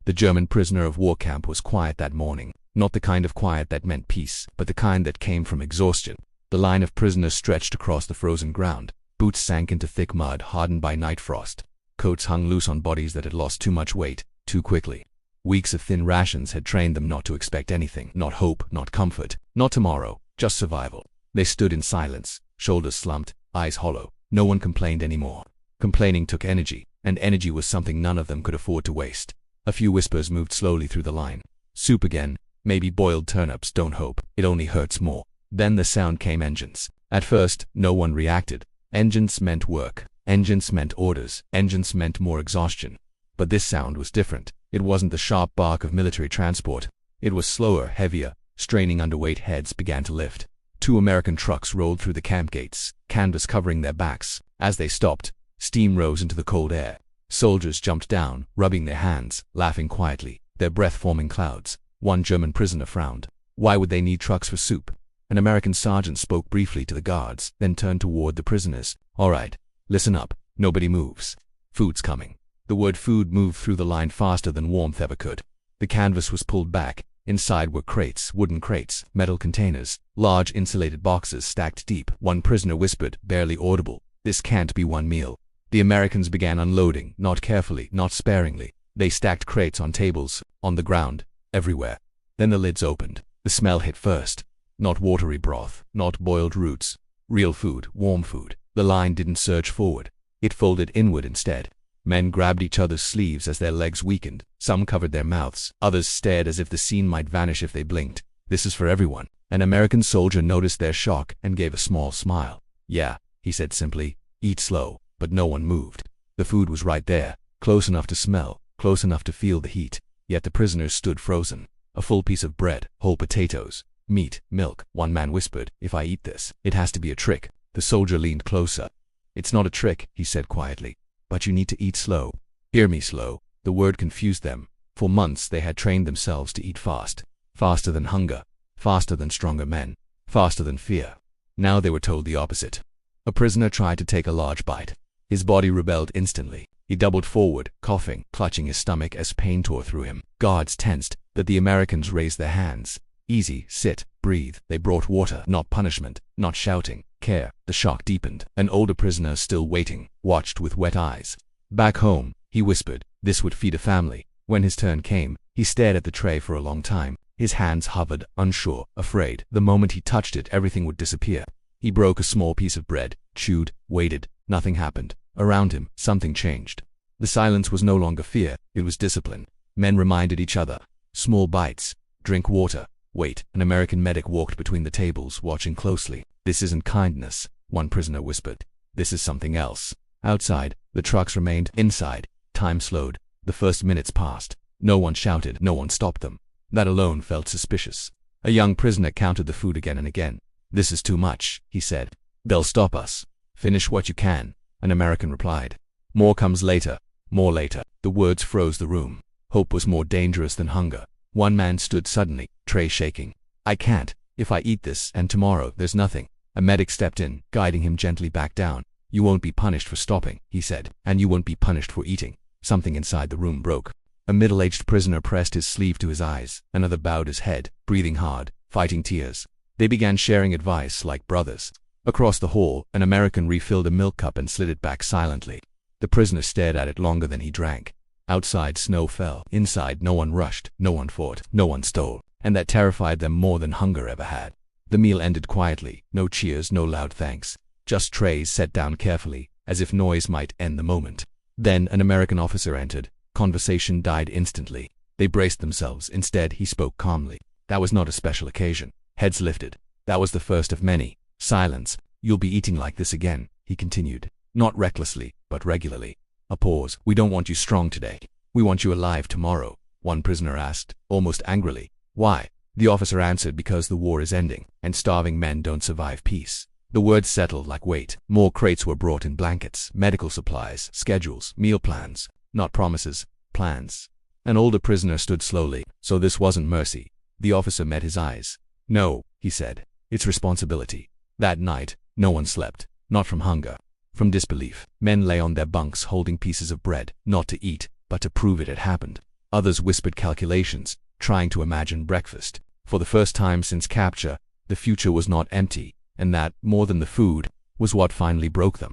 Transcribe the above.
The German prisoner of war camp was quiet that morning, not the kind of quiet that meant peace, but the kind that came from exhaustion. The line of prisoners stretched across the frozen ground. Boots sank into thick mud hardened by night frost. Coats hung loose on bodies that had lost too much weight, too quickly. Weeks of thin rations had trained them not to expect anything, not hope, not comfort, not tomorrow, just survival. They stood in silence, shoulders slumped, eyes hollow. No one complained anymore. Complaining took energy, and energy was something none of them could afford to waste. A few whispers moved slowly through the line. Soup again, maybe boiled turnips, don't hope, it only hurts more. Then the sound came: engines. At first, no one reacted. Engines meant work. Engines meant orders. Engines meant more exhaustion. But this sound was different. It wasn't the sharp bark of military transport. It was slower, heavier. Straining underweight heads began to lift. 2 American trucks rolled through the camp gates, canvas covering their backs. As they stopped, steam rose into the cold air. Soldiers jumped down, rubbing their hands, laughing quietly, their breath forming clouds. One German prisoner frowned. Why would they need trucks for soup? An American sergeant spoke briefly to the guards, then turned toward the prisoners. All right, listen up. Nobody moves. Food's coming. The word food moved through the line faster than warmth ever could. The canvas was pulled back. Inside were crates, wooden crates, metal containers, large insulated boxes stacked deep. One prisoner whispered, barely audible, "This can't be one meal." The Americans began unloading, not carefully, not sparingly. They stacked crates on tables, on the ground, everywhere. Then the lids opened. The smell hit first. Not watery broth, not boiled roots. Real food, warm food. The line didn't surge forward. It folded inward instead. Men grabbed each other's sleeves as their legs weakened. Some covered their mouths. Others stared as if the scene might vanish if they blinked. This is for everyone. An American soldier noticed their shock and gave a small smile. Yeah, he said simply, eat slow. But no one moved. The food was right there, close enough to smell, close enough to feel the heat. Yet the prisoners stood frozen. A full piece of bread, whole potatoes, meat, milk. One man whispered, "If I eat this, it has to be a trick." The soldier leaned closer. "It's not a trick," he said quietly. "But you need to eat slow. Hear me, slow." The word confused them. For months they had trained themselves to eat fast. Faster than hunger. Faster than stronger men. Faster than fear. Now they were told the opposite. A prisoner tried to take a large bite. His body rebelled instantly. He doubled forward, coughing, clutching his stomach as pain tore through him. Guards tensed, but the Americans raised their hands. Easy, sit, breathe. They brought water, not punishment, not shouting, care. The shock deepened. An older prisoner, still waiting, watched with wet eyes. Back home, he whispered, this would feed a family. When his turn came, he stared at the tray for a long time. His hands hovered, unsure, afraid. The moment he touched it, everything would disappear. He broke a small piece of bread, chewed, waited. Nothing happened. Around him, something changed. The silence was no longer fear, it was discipline. Men reminded each other. Small bites. Drink water. Wait. An American medic walked between the tables, watching closely. "This isn't kindness," one prisoner whispered. "This is something else." Outside, the trucks remained. Inside, time slowed. The first minutes passed. No one shouted, no one stopped them. That alone felt suspicious. A young prisoner counted the food again and again. "This is too much," he said. "They'll stop us." "Finish what you can," an American replied. "More comes later, more later." The words froze the room. Hope was more dangerous than hunger. One man stood suddenly, tray shaking. "I can't. If I eat this, and tomorrow, there's nothing." A medic stepped in, guiding him gently back down. "You won't be punished for stopping," he said, "and you won't be punished for eating." Something inside the room broke. A middle-aged prisoner pressed his sleeve to his eyes. Another bowed his head, breathing hard, fighting tears. They began sharing advice like brothers. Across the hall, an American refilled a milk cup and slid it back silently. The prisoner stared at it longer than he drank. Outside, snow fell. Inside, no one rushed, no one fought, no one stole. And that terrified them more than hunger ever had. The meal ended quietly. No cheers, no loud thanks. Just trays set down carefully, as if noise might end the moment. Then an American officer entered. Conversation died instantly. They braced themselves. Instead, he spoke calmly. That was not a special occasion. Heads lifted. That was the first of many. Silence. "You'll be eating like this again," he continued. "Not recklessly, but regularly." A pause. "We don't want you strong today. We want you alive tomorrow," one prisoner asked, almost angrily. "Why?" The officer answered, "Because the war is ending, and starving men don't survive peace." The words settled like weight. More crates were brought in, blankets, medical supplies, schedules, meal plans. Not promises, plans. An older prisoner stood slowly. "So this wasn't mercy." The officer met his eyes. "No," he said. "It's responsibility." That night, no one slept. Not from hunger. From disbelief. Men lay on their bunks holding pieces of bread, not to eat, but to prove it had happened. Others whispered calculations, trying to imagine breakfast. For the first time since capture, the future was not empty, and that, more than the food, was what finally broke them.